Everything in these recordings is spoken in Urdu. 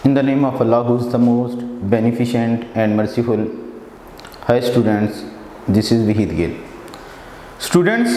In the name of Allah, who is the most beneficent and merciful. Hi students, this is Vahid Gill. Students,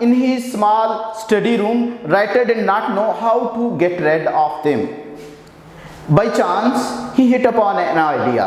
in his small study room. Writer did not know how to get rid of them. By chance he hit upon an idea.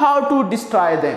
how to destroy them.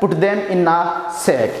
Put them in a sack.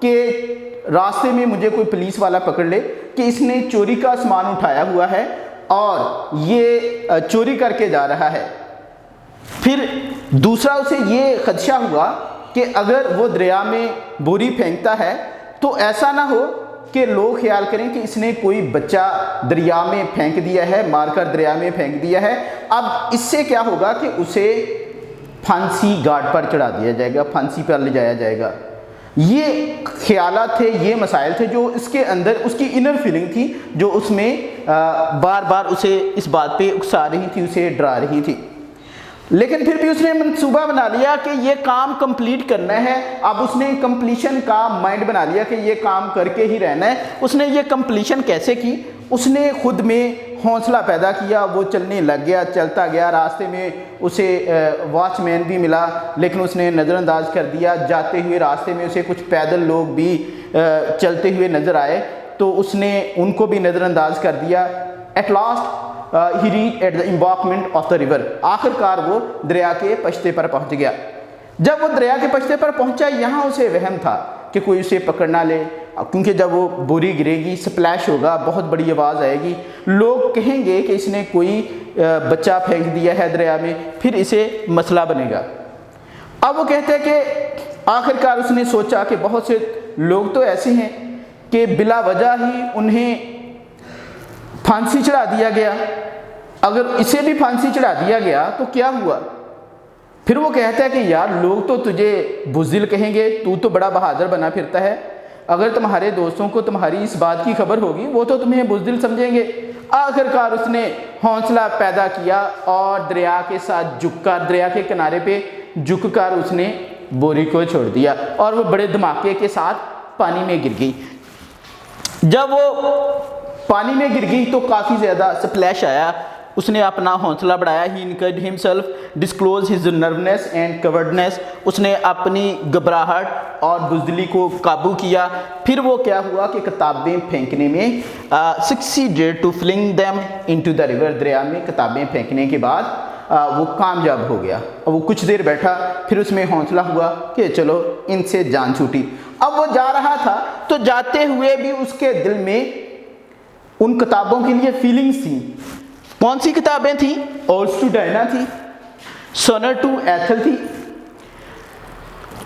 کہ راستے میں مجھے کوئی پولیس والا پکڑ لے کہ اس نے چوری کا سامان اٹھایا ہوا ہے اور یہ چوری کر کے جا رہا ہے۔ پھر دوسرا اسے یہ خدشہ ہوا کہ اگر وہ دریا میں بوری پھینکتا ہے تو ایسا نہ ہو کہ لوگ خیال کریں کہ اس نے کوئی بچہ دریا میں پھینک دیا ہے، مار کر دریا میں پھینک دیا ہے۔ اب اس سے کیا ہوگا کہ اسے پھانسی گھاٹ پر چڑھا دیا جائے گا، پھانسی پر لے جایا جائے گا۔ یہ خیالات تھے، یہ مسائل تھے جو اس کے اندر اس کی انر فیلنگ تھی، جو اس میں بار بار اسے اس بات پہ اکسا رہی تھی، اسے ڈرا رہی تھی۔ لیکن پھر بھی اس نے منصوبہ بنا لیا کہ یہ کام کمپلیٹ کرنا ہے۔ اب اس نے کمپلیشن کا مائنڈ بنا لیا کہ یہ کام کر کے ہی رہنا ہے۔ اس نے یہ کمپلیشن کیسے کی؟ اس نے خود میں حوصلہ پیدا کیا، وہ چلنے لگ گیا، چلتا گیا۔ راستے میں اسے واچ مین بھی ملا لیکن اس نے نظر انداز کر دیا۔ جاتے ہوئے راستے میں اسے کچھ پیدل لوگ بھی چلتے ہوئے نظر آئے تو اس نے ان کو بھی نظر انداز کر دیا۔ At last he reached at the embankment of the river. آخر کار وہ دریا کے پشتے پر پہنچ گیا۔ جب وہ دریا کے پشتے پر پہنچا یہاں اسے وہم تھا کہ کوئی اسے پکڑ نہ لے، کیونکہ جب وہ بوری گرے گی، سپلیش ہوگا، بہت بڑی آواز آئے گی، لوگ کہیں گے کہ اس نے کوئی بچہ پھینک دیا ہے دریا میں، پھر اسے مسئلہ بنے گا۔ اب وہ کہتے ہیں کہ آخر کار اس نے سوچا کہ بہت سے لوگ تو ایسے ہیں کہ بلا وجہ ہی انہیں پھانسی چڑھا دیا گیا، اگر اسے بھی پھانسی چڑھا دیا گیا تو کیا ہوا؟ پھر وہ کہتا ہے کہ یار لوگ تو تجھے بزدل کہیں گے، تو بڑا بہادر بنا پھرتا ہے، اگر تمہارے دوستوں کو تمہاری اس بات کی خبر ہوگی وہ تو تمہیں بزدل سمجھیں گے۔ آخر کار اس نے حوصلہ پیدا کیا اور دریا کے ساتھ جھک کر، دریا کے کنارے پہ جھک کر اس نے بوری کو چھوڑ دیا اور وہ بڑے دھماکے کے ساتھ پانی میں گر گئی۔ جب وہ پانی میں گر گئی تو کافی زیادہ سپلیش آیا۔ اس نے اپنا حوصلہ بڑھایا۔ He encouraged himself, disclosed his nervousness and cowardness. اس نے اپنی گھبراہٹ اور بزدلی کو قابو کیا۔ پھر وہ کیا ہوا کہ کتابیں پھینکنے میں succeeded to fling them into the river. دریا میں کتابیں پھینکنے کے بعد وہ کامیاب ہو گیا۔ وہ کچھ دیر بیٹھا، پھر اس میں حوصلہ ہوا کہ چلو ان سے جان چھوٹی۔ اب وہ جا رہا تھا تو جاتے ہوئے بھی اس کے دل میں ان کتابوں کے لیے فیلنگز تھیں۔ کون سی کتابیں تھیں؟ اوڈس ٹو ڈائنا تھی، سونیٹ ٹو ایتھل تھی،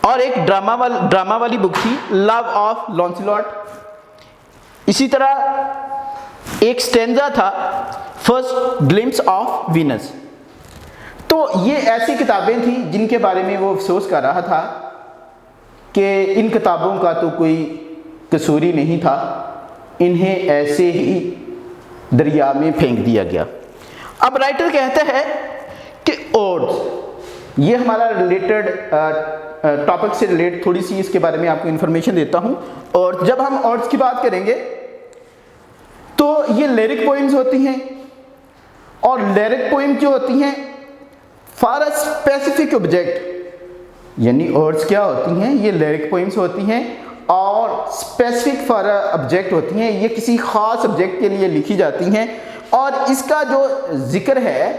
اور ایک ڈرامہ والی بک تھی لو آف لانسلاٹ۔ اسی طرح ایک سٹینزا تھا فرسٹ گلمپس آف وینس۔ تو یہ ایسی کتابیں تھیں جن کے بارے میں وہ افسوس کر رہا تھا کہ ان کتابوں کا تو کوئی قصور ہی نہیں تھا، انہیں ایسے ہی دریا میں پھینک دیا گیا۔ اب رائٹر کہتا ہے کہ اوڈس، یہ ہمارا ریلیٹڈ ٹاپک سے ریلیٹ تھوڑی سی اس کے بارے میں آپ کو انفارمیشن دیتا ہوں۔ اور جب ہم اوڈس کی بات کریں گے تو یہ لیرک پوئمز ہوتی ہیں، اور لیرک پوئم جو ہوتی ہیں فار اے اسپیسیفک آبجیکٹ، یعنی اوڈس کیا ہوتی ہیں؟ یہ لیرک پوئمز ہوتی ہیں اور اسپیسیفک فار آبجیکٹ ہوتی ہیں، یہ کسی خاص آبجیکٹ کے لیے لکھی جاتی ہیں۔ اور اس کا جو ذکر ہے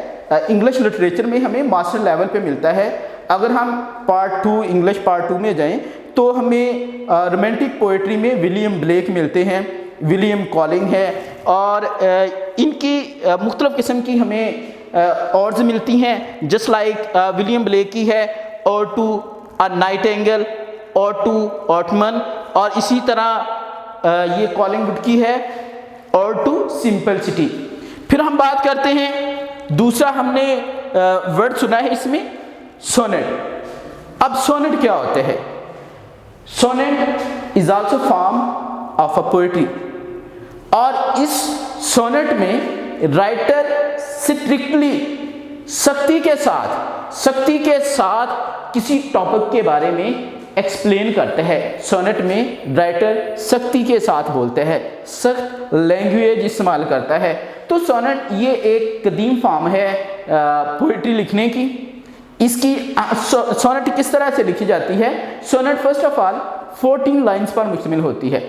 انگلش لٹریچر میں ہمیں ماسٹر لیول پہ ملتا ہے۔ اگر ہم پارٹ 2 انگلش پارٹ 2 میں جائیں تو ہمیں رومانٹک پوئٹری میں ولیم بلیک ملتے ہیں، ولیم کالنگ ہے، اور ان کی مختلف قسم کی ہمیں اوڈز ملتی ہیں، جسٹ لائک ولیم بلیک کی ہے اور ٹو اے نائٹنگیل، اور ٹو آٹمن، اور اسی طرح یہ کالنگ وڈ کی ہے اور ٹو سمپلسٹی۔ پھر ہم بات کرتے ہیں، دوسرا ہم نے ورڈ سنا ہے اس میں سونیٹ۔ اب سونیٹ کیا ہوتے ہیں؟ Sonnet is also form of a poetry, اور اس سونیٹ میں رائٹر اسٹرکٹلی سختی کے ساتھ کسی ٹاپک کے بارے میں ایکسپلین کرتے ہیں۔ سونیٹ میں رائٹر سختی کے ساتھ بولتے ہیں، سخت لینگویج استعمال کرتا ہے۔ تو سونیٹ یہ ایک قدیم فارم ہے پوئٹری لکھنے کی۔ اس کی سونیٹ کس طرح سے لکھی جاتی ہے؟ Sonnet first of all 14 lines پر مشتمل ہوتی ہے۔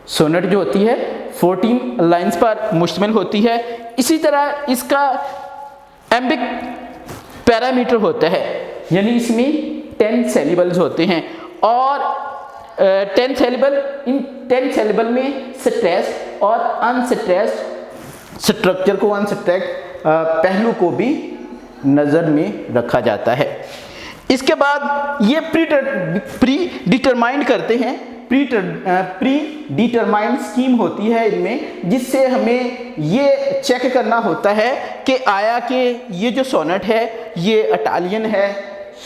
سونیٹ جو ہوتی ہے 14 لائنز پر مشتمل ہوتی ہے۔ اسی طرح اس کا ایمبک پیرامیٹر ہوتا ہے، یعنی اس میں 10 سیلیبلز ہوتے ہیں، اور 10 سیلیبل، ان 10 سیلیبل میں سٹریسڈ اور انسٹریسڈ سٹرکچر کو، انسٹریسڈ پہلو کو بھی نظر میں رکھا جاتا ہے۔ اس کے بعد یہ پری ڈیٹرمائنڈ کرتے ہیں، پری ڈیٹرمائنڈ اسکیم ہوتی ہے ان میں، جس سے ہمیں یہ چیک کرنا ہوتا ہے کہ آیا کہ یہ جو سونٹ ہے یہ اٹالین ہے،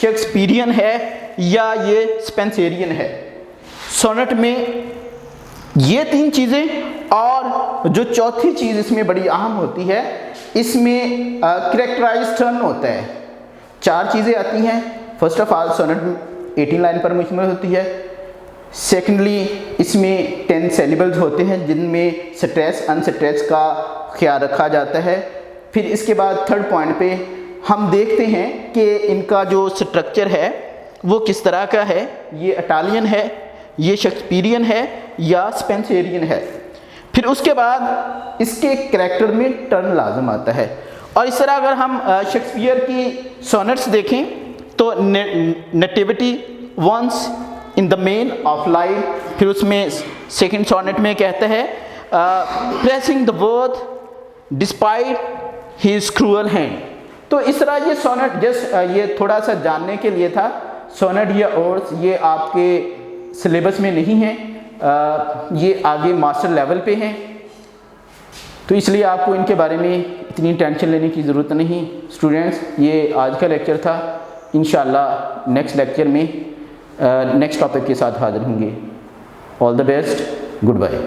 شیکسپیرین ہے یا یہ سپینسیرین ہے۔ سونٹ میں یہ 3 چیزیں، اور جو چوتھی چیز اس میں بڑی اہم ہوتی ہے، اس میں کریکٹرائز ٹرن ہوتا ہے۔ 4 چیزیں آتی ہیں۔ First of all sonnet 18 line پر مشتمل ہوتی ہے۔ سیکنڈلی اس میں 10 سیلیبلز ہوتے ہیں جن میں سٹریس انسٹریس کا خیال رکھا جاتا ہے۔ پھر اس کے بعد تھرڈ پوائنٹ پہ ہم دیکھتے ہیں کہ ان کا جو اسٹرکچر ہے وہ کس طرح کا ہے، یہ اٹالین ہے، یہ شیکسپیرین ہے یا سپینسیرین ہے۔ پھر اس کے بعد اس کے کریکٹر میں ٹرن لازم آتا ہے۔ اور اس طرح اگر ہم شیکسپیئر کی سونٹس دیکھیں تو nativity once in the man of life, پھر اس میں سیکنڈ سونٹ میں کہتا ہے pressing the worth despite his cruel hand. تو اس طرح یہ سونٹ یہ تھوڑا سا جاننے کے لیے تھا۔ سونٹ یا اورس یہ آپ کے سلیبس میں نہیں ہیں، یہ آگے ماسٹر لیول پہ ہیں، تو اس لیے آپ کو ان کے بارے میں اتنی ٹینشن لینے کی ضرورت نہیں۔ اسٹوڈنٹس، یہ آج کا لیکچر تھا۔ انشاءاللہ نیکسٹ لیکچر میں نیکسٹ ٹاپک کے ساتھ حاضر ہوں گے۔ آل دا بیسٹ، گڈ بائے۔